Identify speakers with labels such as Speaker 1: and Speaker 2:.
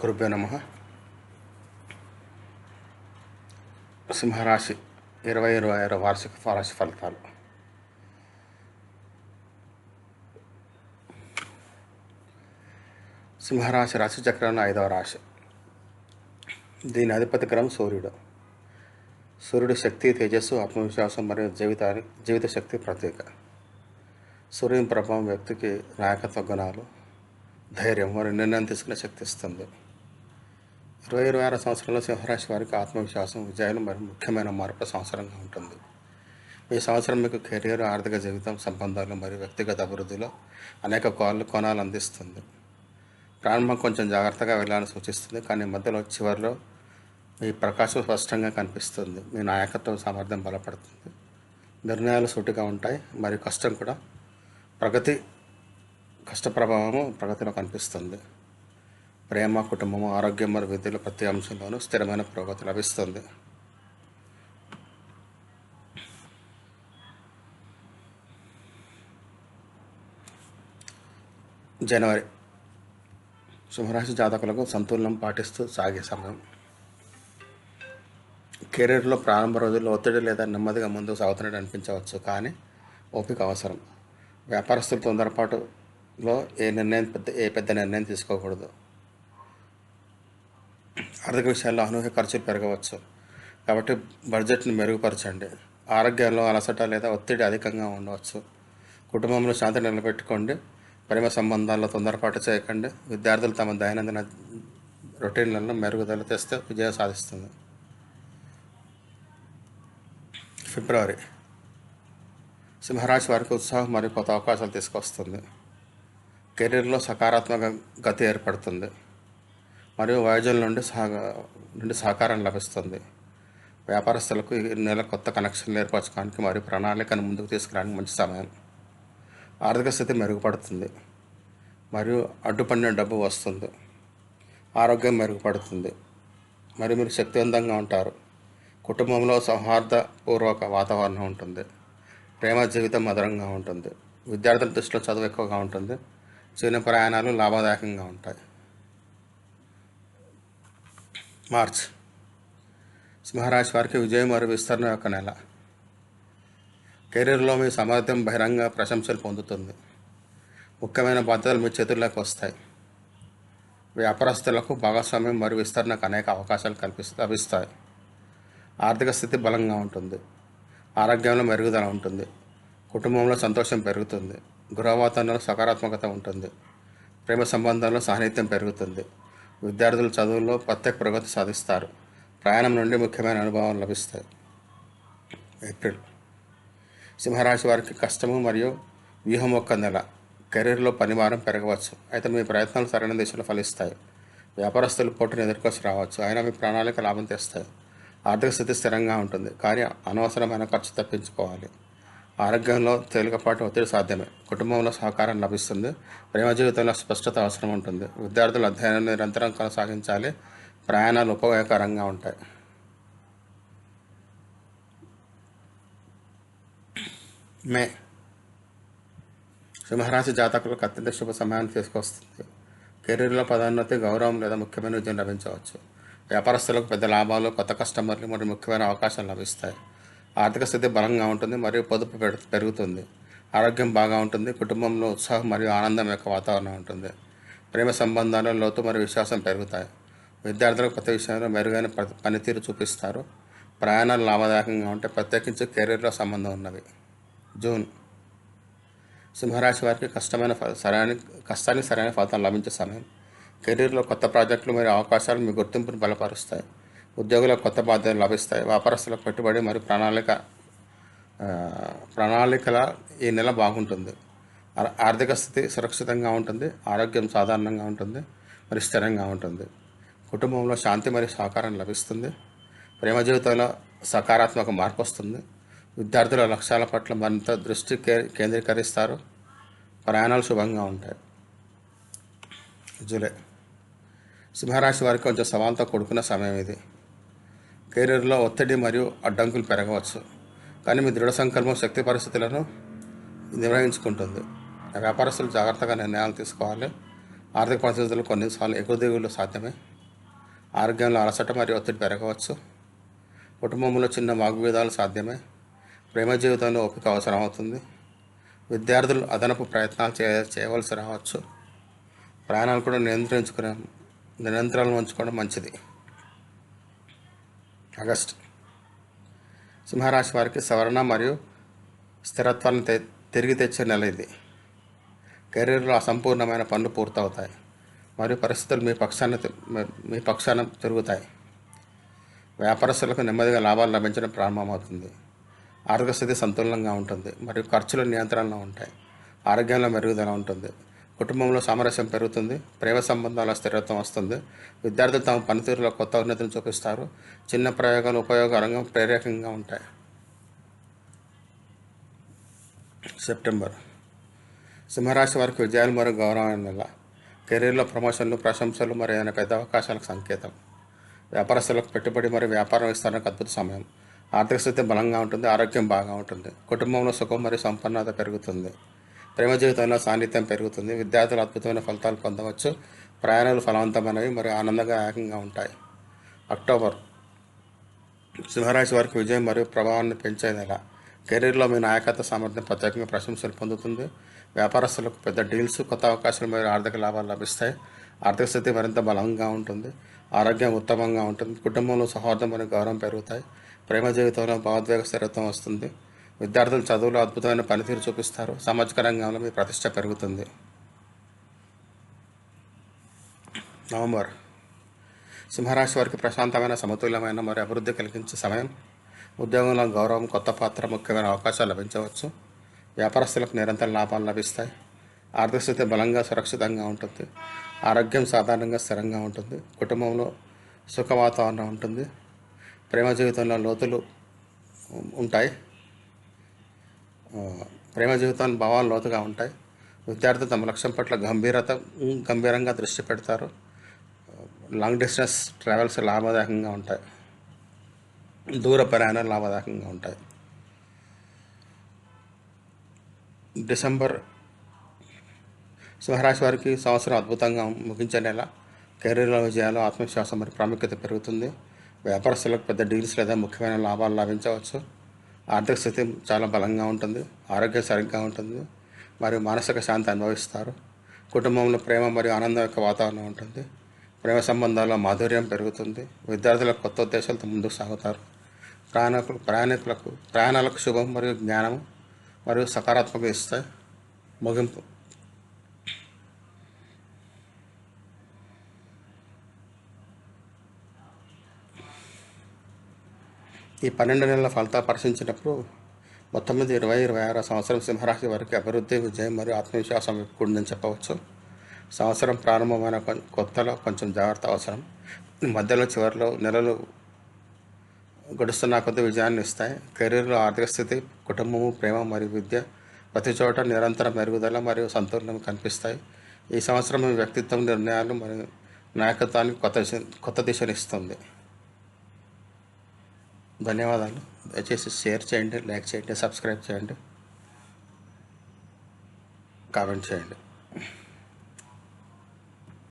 Speaker 1: గురుభ్యో నమః. సింహరాశి 2026 వార్షిక రాశి ఫలితాలు. సింహరాశి రాశి చక్రంలో 5వ రాశి. దీని అధిపతి గ్రహం సూర్యుడు. సూర్యుడి శక్తి, తేజస్సు, ఆత్మవిశ్వాసం మరియు జీవిత శక్తి ప్రతీక. సూర్యుని ప్రభావం వ్యక్తికి నాయకత్వ గుణాలు, ధైర్యం మరియు నిర్ణయం తీసుకునే శక్తి ఇస్తుంది. 2026 సంవత్సరంలో సింహరాశి వారికి ఆత్మవిశ్వాసం, విజయాలు మరియు ముఖ్యమైన మార్పుల సంవత్సరంగా ఉంటుంది. ఈ సంవత్సరం మీకు కెరీర్, ఆర్థిక జీవితం, సంబంధాలు మరియు వ్యక్తిగత అభివృద్ధిలో అనేక కోణాలు అందిస్తుంది. ప్రారంభం కొంచెం జాగ్రత్తగా వెళ్ళాలని సూచిస్తుంది, కానీ మధ్యలో చివరిలో మీ ప్రకాశం స్పష్టంగా కనిపిస్తుంది. మీ నాయకత్వ సామర్థ్యం బలపడుతుంది. నిర్ణయాలు సూటిగా ఉంటాయి మరియు కష్ట ప్రభావము ప్రగతిలో కనిపిస్తుంది. ప్రేమ, కుటుంబము, ఆరోగ్యం మరియు విద్యలో ప్రతి అంశంలోనూ స్థిరమైన పురోగతి లభిస్తుంది. జనవరి సింహరాశి జాతకులకు సంతులనం పాటిస్తూ సాగే సమయం. కెరీర్లో ప్రారంభ రోజుల్లో ఒత్తిడి లేదా నెమ్మదిగా ముందుకు సాగుతున్నట్టు అనిపించవచ్చు, కానీ ఓపిక అవసరం. వ్యాపారస్తులు తొందరపాటులో ఏ పెద్ద నిర్ణయం తీసుకోకూడదు. ఆర్థిక విషయాల్లో అనూహ్య ఖర్చులు పెరగవచ్చు, కాబట్టి బడ్జెట్ని మెరుగుపరచండి. ఆరోగ్యంలో అలసట లేదా ఒత్తిడి అధికంగా ఉండవచ్చు. కుటుంబంలో శాంతి నిలబెట్టుకోండి. ప్రేమ సంబంధాల్లో తొందరపాటు చేయకండి. విద్యార్థులు తమ దైనందిన రొటీన్లలో మెరుగుదల తెస్తే విజయం సాధిస్తుంది. ఫిబ్రవరి సింహరాశి వారికి ఉత్సాహం మరియు కొత్త అవకాశాలు తీసుకొస్తుంది. కెరీర్లో సకారాత్మక గతి ఏర్పడుతుంది మరియు వయోజనుల నుండి సహకారం లభిస్తుంది. వ్యాపారస్తులకు ఈ నెల కొత్త కనెక్షన్లు ఏర్పరచడానికి మరియు ప్రణాళికను ముందుకు తీసుకురావడానికి మంచి సమయం. ఆర్థిక స్థితి మెరుగుపడుతుంది మరియు అడ్డుపడిన డబ్బు వస్తుంది. ఆరోగ్యం మెరుగుపడుతుంది మరియు మీరు శక్తివంతంగా ఉంటారు. కుటుంబంలో సౌహార్దపూర్వక వాతావరణం ఉంటుంది. ప్రేమ జీవితం మధురంగా ఉంటుంది. విద్యార్థుల దృష్టిలో చదువు ఎక్కువగా ఉంటుంది. చిన్న ప్రయాణాలు లాభదాయకంగా ఉంటాయి. మార్చ్ సింహరాశి వారికి విజయం మరియు విస్తరణ యొక్క నెల. కెరీర్లో మీ సామర్థ్యం బహిరంగ ప్రశంసలు పొందుతుంది. ముఖ్యమైన బాధ్యతలు మీ చేతుల్లోకి వస్తాయి. వ్యాపారస్తులకు భాగస్వామ్యం మరియు విస్తరణకు అనేక అవకాశాలు లభిస్తాయి. ఆర్థిక స్థితి బలంగా ఉంటుంది. ఆరోగ్యంలో మెరుగుదల ఉంటుంది. కుటుంబంలో సంతోషం పెరుగుతుంది. గృహ వాతావరణంలో సకారాత్మకత ఉంటుంది. ప్రేమ సంబంధాల్లో సాన్నిహిత్యం పెరుగుతుంది. విద్యార్థులు చదువుల్లో ప్రత్యేక ప్రగతి సాధిస్తారు. ప్రయాణం నుండి ముఖ్యమైన అనుభవాలు లభిస్తాయి. ఏప్రిల్ సింహరాశి వారికి కష్టము మరియు వ్యూహం యొక్క నెల. కెరీర్లో పనిభారం పెరగవచ్చు, అయితే మీ ప్రయత్నాలు సరైన దిశలో ఫలిస్తాయి. వ్యాపారస్తులు పోటీని ఎదుర్కొచ్చి రావచ్చు, అయినా మీ ప్రణాళిక లాభం తెస్తాయి. ఆర్థిక స్థితి స్థిరంగా ఉంటుంది, కానీ అనవసరమైన ఖర్చు తప్పించుకోవాలి. ఆరోగ్యంలో తేలికపాటి ఒత్తిడి సాధ్యమే. కుటుంబంలో సహకారం లభిస్తుంది. ప్రేమ జీవితంలో స్పష్టత అవసరం ఉంటుంది. విద్యార్థులు అధ్యయనం నిరంతరం కొనసాగించాలి. ప్రయాణాలు ఉపయోగకరంగా ఉంటాయి. మే సింహరాశి జాతకులకు అత్యంత శుభ సమయాన్ని తీసుకొస్తుంది. కెరీర్లో పదోన్నతి, గౌరవం లేదా ముఖ్యమైన విజయం లభించవచ్చు. వ్యాపారస్తులకు పెద్ద లాభాలు, కొత్త కస్టమర్లు మరియు ముఖ్యమైన అవకాశాలు లభిస్తాయి. ఆర్థిక స్థితి బలంగా ఉంటుంది మరియు పొదుపు పెరుగుతుంది. ఆరోగ్యం బాగా ఉంటుంది. కుటుంబంలో ఉత్సాహం మరియు ఆనందం యొక్క వాతావరణం ఉంటుంది. ప్రేమ సంబంధాల లోతు మరియు విశ్వాసం పెరుగుతాయి. విద్యార్థులకు ప్రతి విషయంలో మెరుగైన పనితీరు చూపిస్తారు. ప్రయాణాలు లాభదాయకంగా ఉంటే, ప్రత్యేకించి కెరీర్లో సంబంధం ఉన్నవి. జూన్ సింహరాశి వారికి కష్టానికి సరైన ఫలితం లభించే సమయం. కెరీర్లో కొత్త ప్రాజెక్టులు మరియు అవకాశాలు మీ గుర్తింపును బలపరుస్తాయి. ఉద్యోగులకు కొత్త బాధ్యతలు లభిస్తాయి. వ్యాపారస్తులకు పెట్టుబడి మరియు ప్రణాళికల ఈ నెల బాగుంటుంది. ఆర్థిక స్థితి సురక్షితంగా ఉంటుంది. ఆరోగ్యం సాధారణంగా ఉంటుంది మరియు స్థిరంగా ఉంటుంది. కుటుంబంలో శాంతి మరియు సహకారం లభిస్తుంది. ప్రేమ జీవితంలో సకారాత్మక మార్పు వస్తుంది. విద్యార్థుల లక్ష్యాల పట్ల మరింత దృష్టి కేంద్రీకరిస్తారు. ప్రయాణాలు శుభంగా ఉంటాయి. జూలై సింహరాశి వారికి కొంచెం సవాల్తో కూడుకున్న సమయం ఇది. కెరీర్లో ఒత్తిడి మరియు అడ్డంకులు పెరగవచ్చు, కానీ మీ దృఢ సంకల్పం శక్తి పరిస్థితులను నిర్వహించుకుంటుంది. వ్యాపారస్తులు జాగ్రత్తగా నిర్ణయాలు తీసుకోవాలి. ఆర్థిక పరిస్థితులు కొన్నిసార్లు ఎగుదిగులు సాధ్యమే. ఆరోగ్యంలో అలసట మరియు ఒత్తిడి పెరగవచ్చు. కుటుంబంలో చిన్న వాగ్వివాదాలు సాధ్యమే. ప్రేమ జీవితంలో ఓపిక అవసరం అవుతుంది. విద్యార్థులు అదనపు ప్రయత్నాలు చేయవలసి రావచ్చు. ప్రయాణాలు కూడా నియంత్రణలో ఉంచుకోవడం మంచిది. ఆగస్ట్. సింహరాశి వారికి సవరణ మరియు స్థిరత్వాన్ని తిరిగి తెచ్చే నెల ఇది. కెరీర్లో అసంపూర్ణమైన పనులు పూర్తవుతాయి మరియు పరిస్థితులు మీ పక్షాన తిరుగుతాయి. వ్యాపారస్తులకు నెమ్మదిగా లాభాలు లభించడం ప్రారంభమవుతుంది. ఆర్థిక స్థితి సంతులనంగా ఉంటుంది మరియు ఖర్చులు నియంత్రణలో ఉంటాయి. ఆరోగ్యంలో మెరుగుదల ఉంటుంది. కుటుంబంలో సామరస్యం పెరుగుతుంది. ప్రేమ సంబంధాల స్థిరత్వం వస్తుంది. విద్యార్థులు తమ పనితీరులో కొత్త ఉన్నతిని చూపిస్తారు. చిన్న ప్రయోగాలు ఉపయోగకరంగా ప్రేరకంగా ఉంటాయి. సెప్టెంబర్. సింహరాశి వారికి విజయాలు మరియు గౌరవమైన నెల. కెరీర్లో ప్రమోషన్లు, ప్రశంసలు మరియు ఏదైనా పెద్ద అవకాశాలకు సంకేతం. వ్యాపారస్తులకు పెట్టుబడి మరియు వ్యాపారం విస్తరణకు అద్భుత సమయం. ఆర్థిక స్థితి బలంగా ఉంటుంది. ఆరోగ్యం బాగా ఉంటుంది. కుటుంబంలో సుఖం మరియు సంపన్నత పెరుగుతుంది. ప్రేమ జీవితంలో సాన్నిధ్యం పెరుగుతుంది. విద్యార్థులు అద్భుతమైన ఫలితాలు పొందవచ్చు. ప్రయాణాలు ఫలవంతమైనవి మరియు ఆనందదాయకంగా ఉంటాయి. అక్టోబర్. సింహరాశి వారికి విజయం మరియు ప్రభావాన్ని పెంచే నెల. కెరీర్లో మీ నాయకత్వ సామర్థ్యం ప్రత్యేకంగా ప్రశంసలు పొందుతుంది. వ్యాపారస్తులకు పెద్ద డీల్స్, కొత్త అవకాశాలు మరియు ఆర్థిక లాభాలు లభిస్తాయి. ఆర్థిక స్థితి మరింత బలంగా ఉంటుంది. ఆరోగ్యం ఉత్తమంగా ఉంటుంది. కుటుంబంలో సౌహార్దం మరియు గౌరవం పెరుగుతాయి. ప్రేమ జీవితంలో భావోద్వేగ స్థిరత్వం వస్తుంది. విద్యార్థులు చదువులో అద్భుతమైన పనితీరు చూపిస్తారు. సామాజిక రంగంలో మీ ప్రతిష్ట పెరుగుతుంది. నవంబర్. సింహరాశి వారికి ప్రశాంతమైన, సమతుల్యమైన మరియు అభివృద్ధి కలిగించే సమయం. ఉద్యోగంలో గౌరవం, కొత్త పాత్ర, ముఖ్యమైన అవకాశాలు లభించవచ్చు. వ్యాపారస్తులకు నిరంతర లాభాలు లభిస్తాయి. ఆర్థిక స్థితి బలంగా, సురక్షితంగా ఉంటుంది. ఆరోగ్యం సాధారణంగా స్థిరంగా ఉంటుంది. కుటుంబంలో సుఖ వాతావరణం ఉంటుంది. ప్రేమ జీవితంలో లోతులు ఉంటాయి. ప్రేమ జీవితాన్ని భావాలు లోతుగా ఉంటాయి. విద్యార్థులు తమ లక్ష్యం పట్ల గంభీరంగా దృష్టి పెడతారు. లాంగ్ డిస్టెన్స్ ట్రావెల్స్ లాభదాయకంగా ఉంటాయి. దూర ప్రయాణాలు లాభదాయకంగా ఉంటాయి. డిసెంబర్. సింహరాశి వారికి సంవత్సరం అద్భుతంగా ముగించే నెల. కెరీర్లో విజయాలు, ఆత్మవిశ్వాసం మరియు ప్రాముఖ్యత పెరుగుతుంది. వ్యాపారస్తులకు పెద్ద డీల్స్ లేదా ముఖ్యమైన లాభాలు లభించవచ్చు. ఆర్థిక స్థితి చాలా బలంగా ఉంటుంది. ఆరోగ్యం సరిగ్గా ఉంటుంది మరియు మానసిక శాంతి అనుభవిస్తారు. కుటుంబంలో ప్రేమ మరియు ఆనందం యొక్క వాతావరణం ఉంటుంది. ప్రేమ సంబంధాల్లో మాధుర్యం పెరుగుతుంది. విద్యార్థులకు కొత్త ఉద్దేశాలతో ముందుకు సాగుతారు. ప్రయాణాలకు శుభం మరియు జ్ఞానం మరియు సకారాత్మక ఇస్తాయి. ముగింపు. ఈ 12 నెలల ఫలితాలు పరిశీలించినప్పుడు 1926 సంవత్సరం సింహరాశి వారికి అభివృద్ధి, విజయం మరియు ఆత్మవిశ్వాసం కూడిందని చెప్పవచ్చు. సంవత్సరం ప్రారంభమైన కొత్తలో కొంచెం జాగ్రత్త అవసరం. మధ్యలో చివరిలో నెలలు గడుస్తున్న కొద్ది విజయాన్ని ఇస్తాయి. కెరీర్లో ఆర్థిక స్థితి, కుటుంబము, ప్రేమ మరియు విద్య ప్రతి చోట నిరంతర మెరుగుదల మరియు సంతులనం కనిపిస్తాయి. ఈ సంవత్సరం మీ వ్యక్తిత్వం, నిర్ణయాలు మరియు నాయకత్వానికి కొత్త దిశనిస్తుంది. ధన్యవాదాలు. దయచేసి షేర్ చేయండి, లైక్ చేయండి, సబ్స్క్రైబ్ చేయండి, కామెంట్ చేయండి.